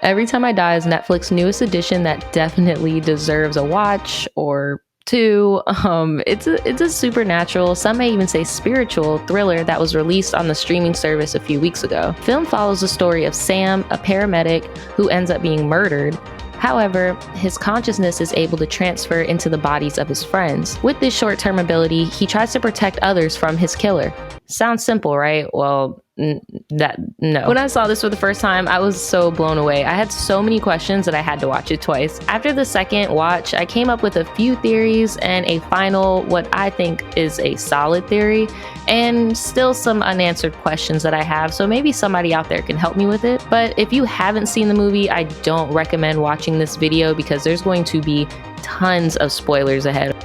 Every Time I Die is Netflix's newest edition that definitely deserves a watch or two. It's a supernatural, some may even say spiritual, thriller that was released on the streaming service a few weeks ago. The film follows the story of Sam, a paramedic who ends up being murdered. However, his consciousness is able to transfer into the bodies of his friends. With this short-term ability, he tries to protect others from his killer. Sounds simple, right? Well, no. When I saw this for the first time, I was so blown away. I had so many questions that I had to watch it twice. After the second watch, I came up with a few theories and a final, what I think is a solid theory, and still some unanswered questions that I have, so maybe somebody out there can help me with it. But if you haven't seen the movie, I don't recommend watching this video because there's going to be tons of spoilers ahead.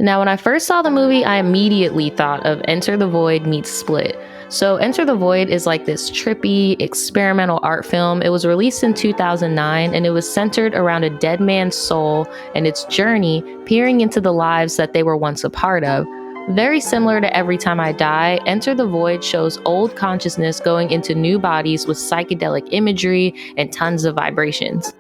Now, when I first saw the movie, I immediately thought of Enter the Void meets Split. So Enter the Void is like this trippy, experimental art film. It was released in 2009, and it was centered around a dead man's soul and its journey peering into the lives that they were once a part of. Very similar to Every Time I Die, Enter the Void shows old consciousness going into new bodies with psychedelic imagery and tons of vibrations.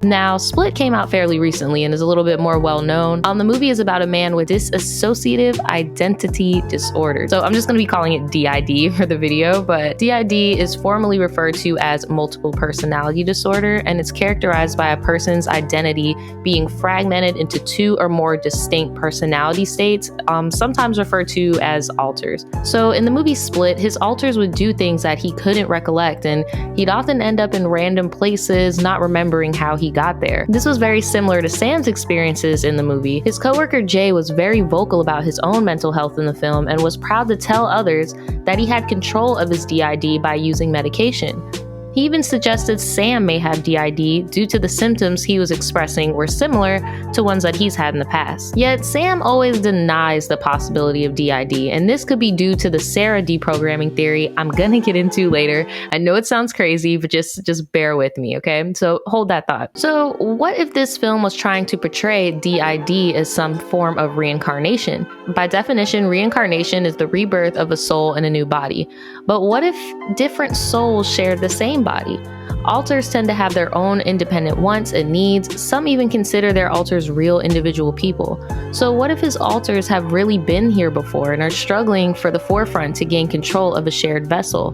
Now, Split came out fairly recently and is a little bit more well-known. The movie is about a man with dissociative identity disorder. So I'm just going to be calling it DID for the video, but DID is formally referred to as multiple personality disorder, and it's characterized by a person's identity being fragmented into two or more distinct personality states, sometimes referred to as alters. So in the movie Split, his alters would do things that he couldn't recollect, and he'd often end up in random places, not remembering how he got there. This was very similar to Sam's experiences in the movie. His coworker Jay was very vocal about his own mental health in the film and was proud to tell others that he had control of his DID by using medication. He even suggested Sam may have DID due to the symptoms he was expressing were similar to ones that he's had in the past. Yet Sam always denies the possibility of DID, and this could be due to the Sara deprogramming theory I'm gonna get into later. I know it sounds crazy, but just bear with me, okay? So hold that thought. So what if this film was trying to portray DID as some form of reincarnation? By definition, reincarnation is the rebirth of a soul in a new body. But what if different souls shared the same body? Alters tend to have their own independent wants and needs. Some even consider their alters real individual people. So what if his alters have really been here before and are struggling for the forefront to gain control of a shared vessel?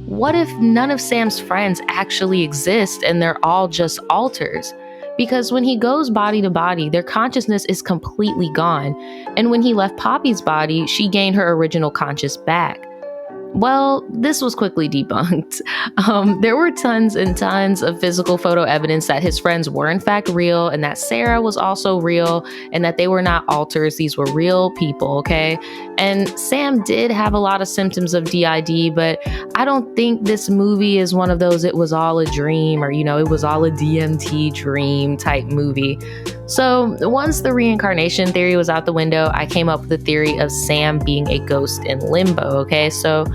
What if none of Sam's friends actually exist and they're all just alters? Because when he goes body to body, their consciousness is completely gone. And when he left Poppy's body, she gained her original conscious back. Well, this was quickly debunked. There were tons and tons of physical photo evidence that his friends were in fact real, and that Sara was also real, and that they were not alters. These were real people, okay? And Sam did have a lot of symptoms of DID, but I don't think this movie is one of those it was all a dream, or, it was all a DMT dream type movie. So once the reincarnation theory was out the window, I came up with the theory of Sam being a ghost in Limbo, okay? So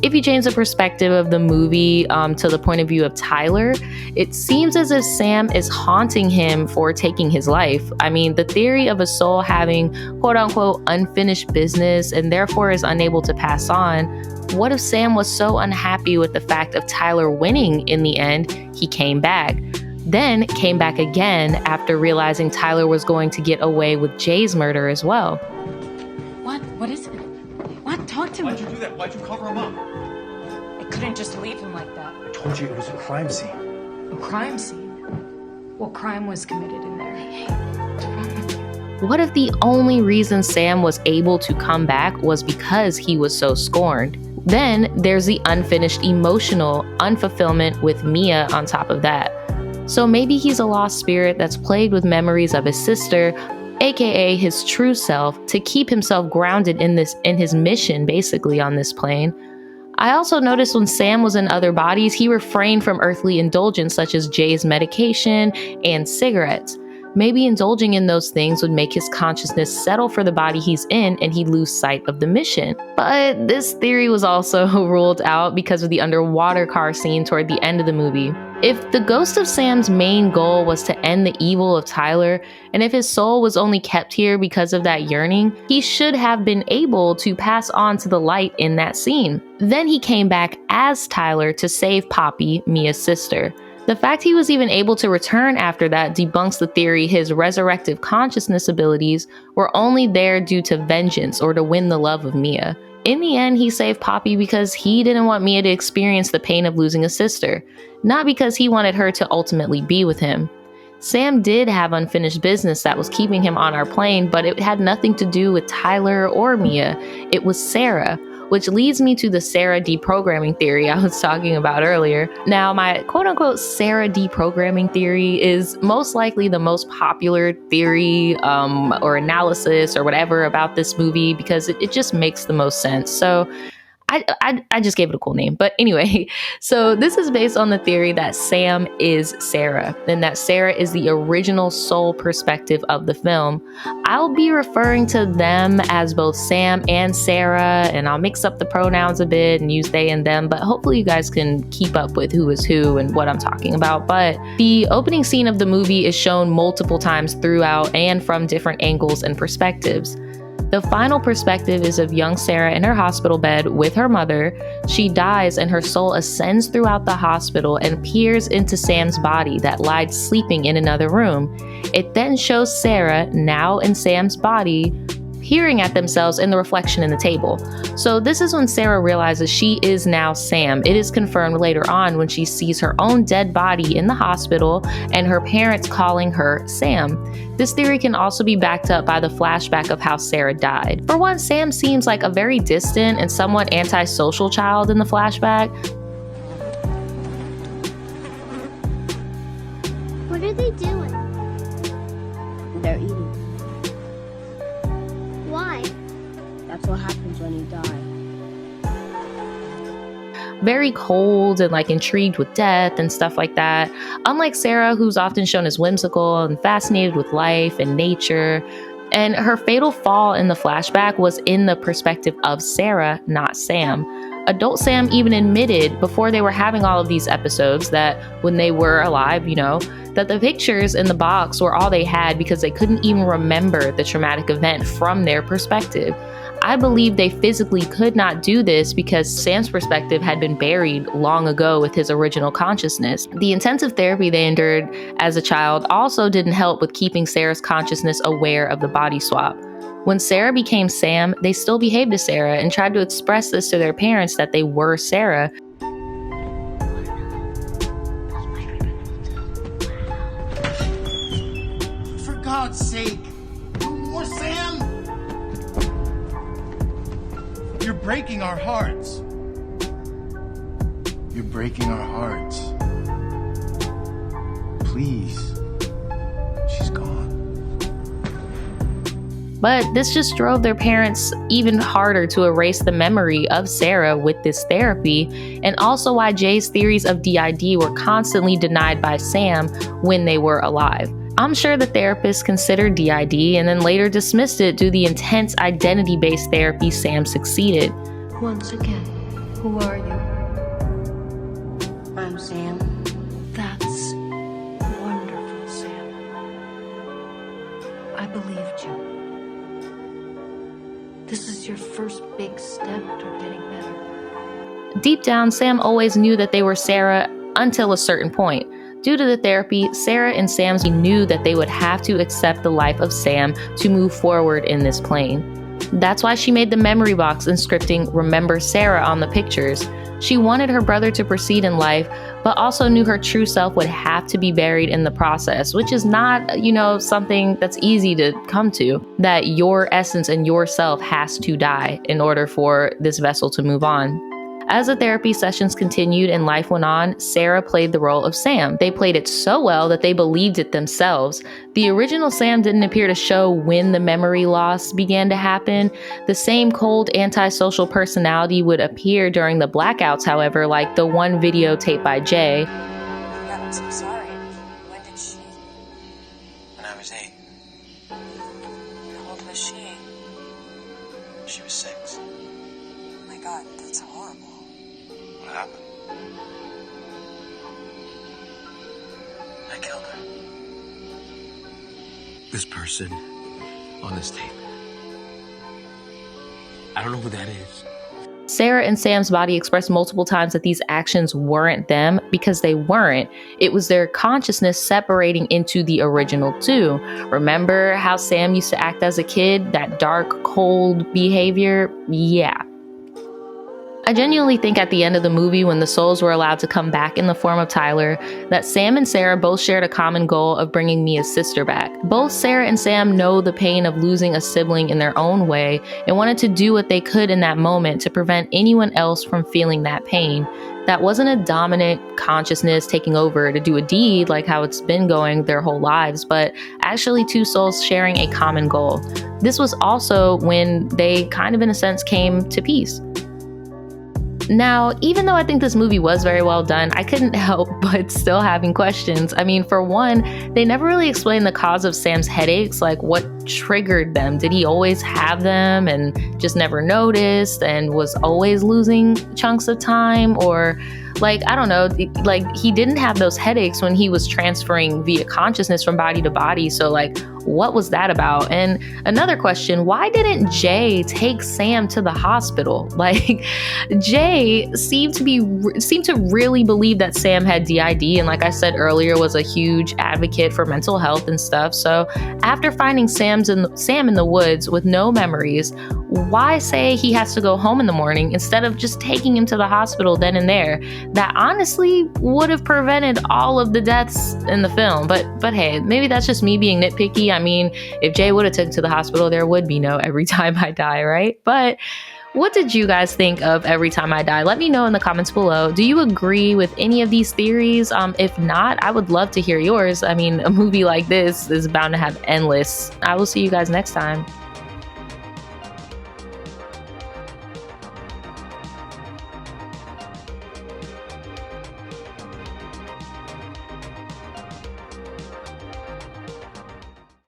if you change the perspective of the movie to the point of view of Tyler, it seems as if Sam is haunting him for taking his life. I mean, the theory of a soul having quote unquote unfinished business and therefore is unable to pass on. What if Sam was so unhappy with the fact of Tyler winning in the end, he came back? Then came back again after realizing Tyler was going to get away with Jay's murder as well. What? What is it? What? Talk to me. Why'd you do that? Why'd you cover him up? I couldn't just leave him like that. I told you it was a crime scene. A crime scene? What crime was committed in there? Hey, what's wrong with you? What if the only reason Sam was able to come back was because he was so scorned? Then there's the unfinished emotional unfulfillment with Mia on top of that. So maybe he's a lost spirit that's plagued with memories of his sister, aka his true self, to keep himself grounded in his mission basically on this plane. I also noticed when Sam was in other bodies, he refrained from earthly indulgence such as Jay's medication and cigarettes. Maybe indulging in those things would make his consciousness settle for the body he's in and he'd lose sight of the mission. But this theory was also ruled out because of the underwater car scene toward the end of the movie. If the ghost of Sam's main goal was to end the evil of Tyler, and if his soul was only kept here because of that yearning, he should have been able to pass on to the light in that scene. Then he came back as Tyler to save Poppy, Mia's sister. The fact he was even able to return after that debunks the theory his resurrective consciousness abilities were only there due to vengeance or to win the love of Mia. In the end, he saved Poppy because he didn't want Mia to experience the pain of losing a sister, not because he wanted her to ultimately be with him. Sam did have unfinished business that was keeping him on our plane, but it had nothing to do with Tyler or Mia. It was Sara, which leads me to the Sara deprogramming theory I was talking about earlier. Now, my quote-unquote Sara deprogramming theory is most likely the most popular theory or analysis or whatever about this movie because it just makes the most sense. So I just gave it a cool name. But anyway, so this is based on the theory that Sam is Sara and that Sara is the original soul perspective of the film. I'll be referring to them as both Sam and Sara, and I'll mix up the pronouns a bit and use they and them, but hopefully you guys can keep up with who is who and what I'm talking about. But the opening scene of the movie is shown multiple times throughout and from different angles and perspectives. The final perspective is of young Sara in her hospital bed with her mother. She dies and her soul ascends throughout the hospital and peers into Sam's body that lied sleeping in another room. It then shows Sara, now in Sam's body, peering at themselves in the reflection in the table. So this is when Sara realizes she is now Sam. It is confirmed later on when she sees her own dead body in the hospital and her parents calling her Sam. This theory can also be backed up by the flashback of how Sara died. For one, Sam seems like a very distant and somewhat antisocial child in the flashback. What are they doing? They're eating. Why? That's what happens when you die. Very cold and intrigued with death and stuff like that. Unlike Sara, who's often shown as whimsical and fascinated with life and nature. And her fatal fall in the flashback was in the perspective of Sara, not Sam. Adult Sam even admitted before they were having all of these episodes that when they were alive, that the pictures in the box were all they had because they couldn't even remember the traumatic event from their perspective. I believe they physically could not do this because Sam's perspective had been buried long ago with his original consciousness. The intensive therapy they endured as a child also didn't help with keeping Sara's consciousness aware of the body swap. When Sara became Sam, they still behaved to Sara and tried to express this to their parents that they were Sara. For God's sake! More Sam! You're breaking our hearts. You're breaking our hearts. Please. She's gone. But this just drove their parents even harder to erase the memory of Sara with this therapy, and also why Jay's theories of DID were constantly denied by Sam when they were alive. I'm sure the therapist considered DID and then later dismissed it due to the intense identity-based therapy Sam succeeded. Once again, who are you? I'm Sam. That's wonderful, Sam. I believed you. This is your first big step toward getting better. Deep down, Sam always knew that they were Sara until a certain point. Due to the therapy, Sara and Sam knew that they would have to accept the life of Sam to move forward in this plane. That's why she made the memory box inscripting "Remember Sara" on the pictures. She wanted her brother to proceed in life, but also knew her true self would have to be buried in the process, which is not, something that's easy to come to. That your essence and yourself has to die in order for this vessel to move on. As the therapy sessions continued and life went on, Sara played the role of Sam. They played it so well that they believed it themselves. The original Sam didn't appear to show when the memory loss began to happen. The same cold, antisocial personality would appear during the blackouts, however, like the one video taped by Jay. God, I'm so sorry. When did she? When I was she? She was 6. Oh my God, that's horrible. What happened? I killed her. This person on this tape. I don't know who that is. Sara and Sam's body expressed multiple times that these actions weren't them because they weren't. It was their consciousness separating into the original two. Remember how Sam used to act as a kid? That dark, cold behavior? Yeah. I genuinely think at the end of the movie, when the souls were allowed to come back in the form of Tyler, that Sam and Sara both shared a common goal of bringing Mia's sister back. Both Sara and Sam know the pain of losing a sibling in their own way and wanted to do what they could in that moment to prevent anyone else from feeling that pain. That wasn't a dominant consciousness taking over to do a deed like how it's been going their whole lives, but actually two souls sharing a common goal. This was also when they kind of in a sense came to peace. Now, even though I think this movie was very well done, I couldn't help but still having questions. I mean, for one, they never really explained the cause of Sam's headaches, like what triggered them. Did he always have them and just never noticed and was always losing chunks of time? Or like, I don't know, like he didn't have those headaches when he was transferring via consciousness from body to body. So like, what was that about? And another question, why didn't Jay take Sam to the hospital? Like, Jay seemed to really believe that Sam had DID, and like I said earlier, was a huge advocate for mental health and stuff. So after finding Sam in the woods with no memories, why say he has to go home in the morning instead of just taking him to the hospital then and there? That honestly would have prevented all of the deaths in the film. But hey, maybe that's just me being nitpicky. I mean, if Jay would have taken to the hospital, there would be no Every Time I Die, right? But what did you guys think of Every Time I Die? Let me know in the comments below. Do you agree with any of these theories? If not, I would love to hear yours. I mean, a movie like this is bound to have endless. I will see you guys next time.